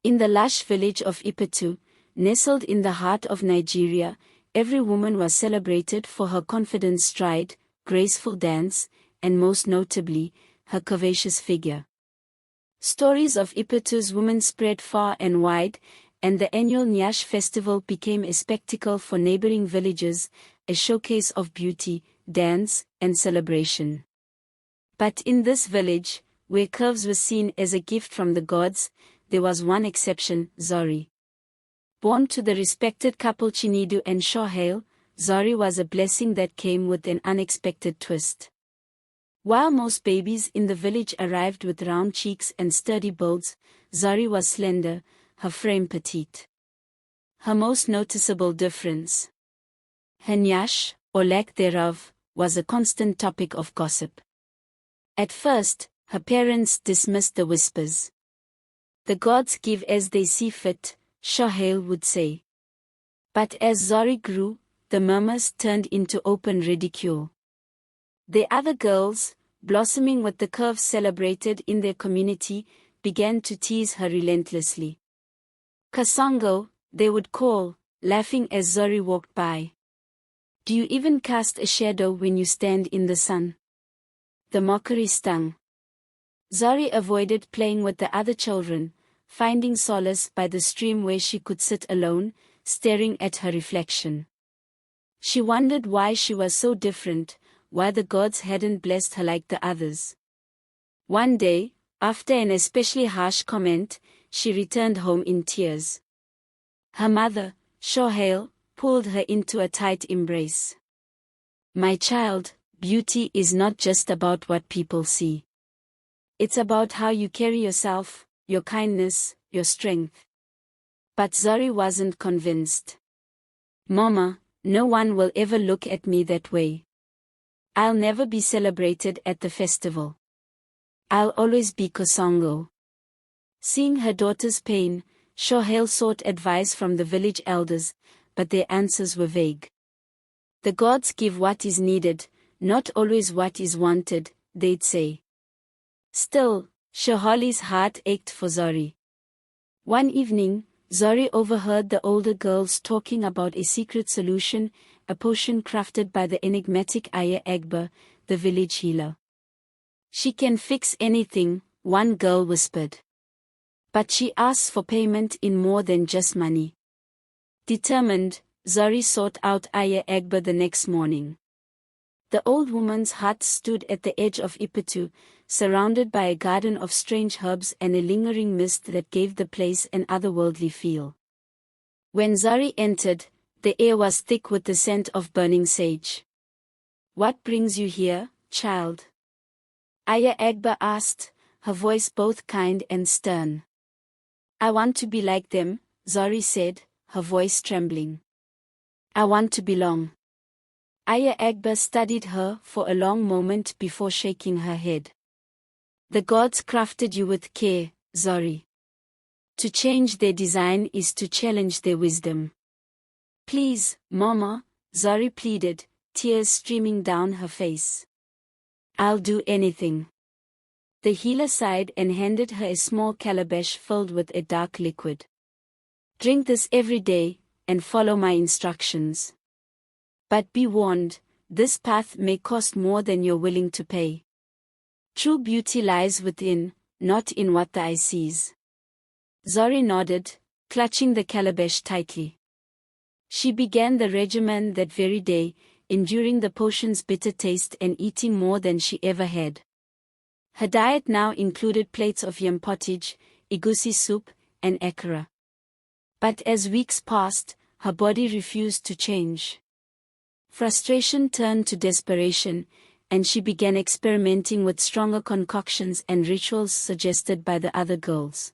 In the lush village of Ipetu, nestled in the heart of Nigeria, every woman was celebrated for her confident stride, graceful dance, and most notably, her curvaceous figure. Stories of Ipetu's women spread far and wide, and the annual Nyash festival became a spectacle for neighboring villages, a showcase of beauty, dance, and celebration. But in this village, where curves were seen as a gift from the gods, there was one exception, Zori. Born to the respected couple Chinedu and Shohail, Zori was a blessing that came with an unexpected twist. While most babies in the village arrived with round cheeks and sturdy builds, Zori was slender, her frame petite. Her most noticeable difference: her Nyash, or lack thereof, was a constant topic of gossip. At first, her parents dismissed the whispers. "The gods give as they see fit," Shohail would say. But as Zori grew, the murmurs turned into open ridicule. The other girls, blossoming with the curves celebrated in their community, began to tease her relentlessly. "Kasongo," they would call, laughing as Zori walked by. "Do you even cast a shadow when you stand in the sun?" The mockery stung. Zori avoided playing with the other children, finding solace by the stream where she could sit alone, staring at her reflection. She wondered why she was so different, why the gods hadn't blessed her like the others. One day, after an especially harsh comment, she returned home in tears. Her mother, Shohail, pulled her into a tight embrace. "My child, beauty is not just about what people see. It's about how you carry yourself, your kindness, your strength." But Zori wasn't convinced. "Mama, no one will ever look at me that way. I'll never be celebrated at the festival. I'll always be Kasongo." Seeing her daughter's pain, Shohail sought advice from the village elders, but their answers were vague. "The gods give what is needed, not always what is wanted," they'd say. Still, Shohali's heart ached for Zori. One evening, Zori overheard the older girls talking about a secret solution, a potion crafted by the enigmatic Aya Egba, the village healer. "She can fix anything," one girl whispered. "But she asks for payment in more than just money." Determined, Zori sought out Aya Egba the next morning. The old woman's hut stood at the edge of Ipetu, surrounded by a garden of strange herbs and a lingering mist that gave the place an otherworldly feel. When Zori entered, the air was thick with the scent of burning sage. "What brings you here, child?" Aya Egba asked, her voice both kind and stern. "I want to be like them," Zori said, her voice trembling. "I want to belong." Aya Egba studied her for a long moment before shaking her head. "The gods crafted you with care, Zori. To change their design is to challenge their wisdom." "Please, Mama," Zori pleaded, tears streaming down her face. "I'll do anything." The healer sighed and handed her a small calabash filled with a dark liquid. "Drink this every day, and follow my instructions. But be warned, this path may cost more than you're willing to pay. True beauty lies within, not in what the eye sees." Zori nodded, clutching the calabash tightly. She began the regimen that very day, enduring the potion's bitter taste and eating more than she ever had. Her diet now included plates of yam pottage, egusi soup, and akara. But as weeks passed, her body refused to change. Frustration turned to desperation, and she began experimenting with stronger concoctions and rituals suggested by the other girls.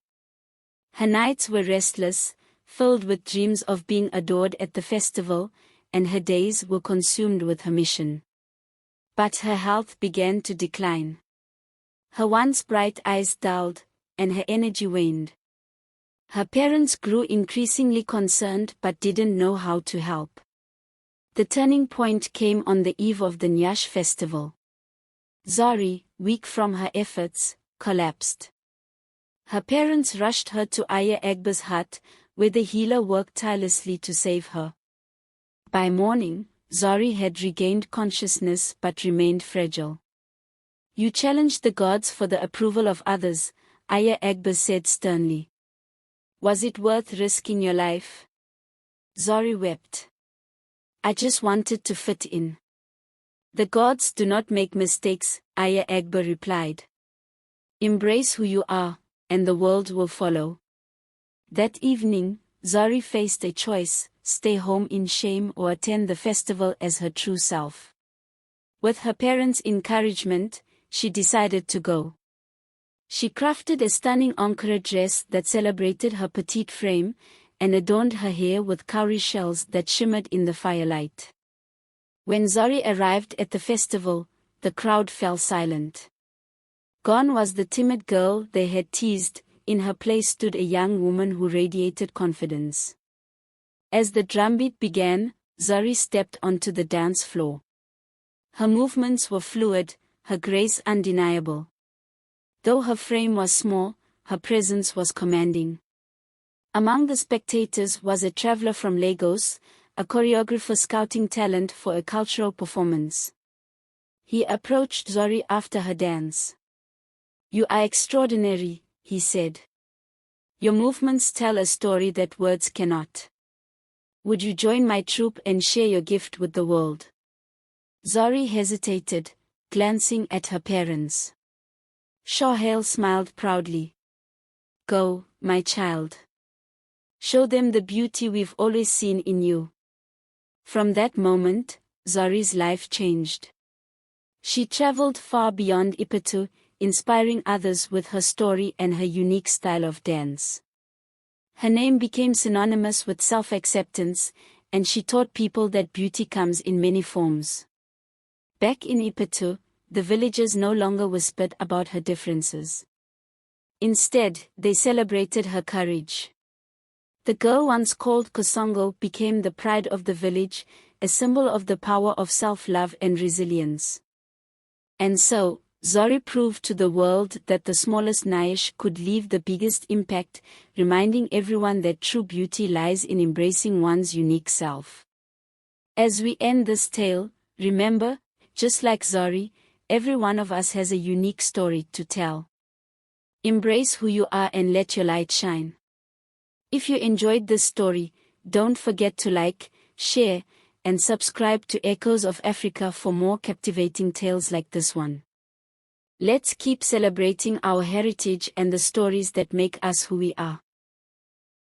Her nights were restless, filled with dreams of being adored at the festival, and her days were consumed with her mission. But her health began to decline. Her once bright eyes dulled, and her energy waned. Her parents grew increasingly concerned but didn't know how to help. The turning point came on the eve of the Nyash festival. Zori, weak from her efforts, collapsed. Her parents rushed her to Aya Egba's hut, where the healer worked tirelessly to save her. By morning, Zori had regained consciousness but remained fragile. "You challenged the gods for the approval of others," Aya Egba said sternly. "Was it worth risking your life?" Zori wept. "I just wanted to fit in." "The gods do not make mistakes," Aya Egba replied. "Embrace who you are, and the world will follow." That evening, Zori faced a choice: stay home in shame or attend the festival as her true self. With her parents' encouragement, she decided to go. She crafted a stunning Ankara dress that celebrated her petite frame, and adorned her hair with cowrie shells that shimmered in the firelight. When Zori arrived at the festival, the crowd fell silent. Gone was the timid girl they had teased. In her place stood a young woman who radiated confidence. As the drumbeat began, Zori stepped onto the dance floor. Her movements were fluid, her grace undeniable. Though her frame was small, her presence was commanding. Among the spectators was a traveler from Lagos, a choreographer scouting talent for a cultural performance. He approached Zori after her dance. "You are extraordinary," he said. "Your movements tell a story that words cannot. Would you join my troupe and share your gift with the world?" Zori hesitated, glancing at her parents. Shohail smiled proudly. "Go, my child. Show them the beauty we've always seen in you." From that moment, Zori's life changed. She traveled far beyond Ipetu, inspiring others with her story and her unique style of dance. Her name became synonymous with self-acceptance, and she taught people that beauty comes in many forms. Back in Ipetu, the villagers no longer whispered about her differences. Instead, they celebrated her courage. The girl once called Kasongo became the pride of the village, a symbol of the power of self-love and resilience. And so, Zori proved to the world that the smallest Nyash could leave the biggest impact, reminding everyone that true beauty lies in embracing one's unique self. As we end this tale, remember, just like Zori, every one of us has a unique story to tell. Embrace who you are and let your light shine. If you enjoyed this story, don't forget to like, share, and subscribe to Echoes of Africa for more captivating tales like this one. Let's keep celebrating our heritage and the stories that make us who we are.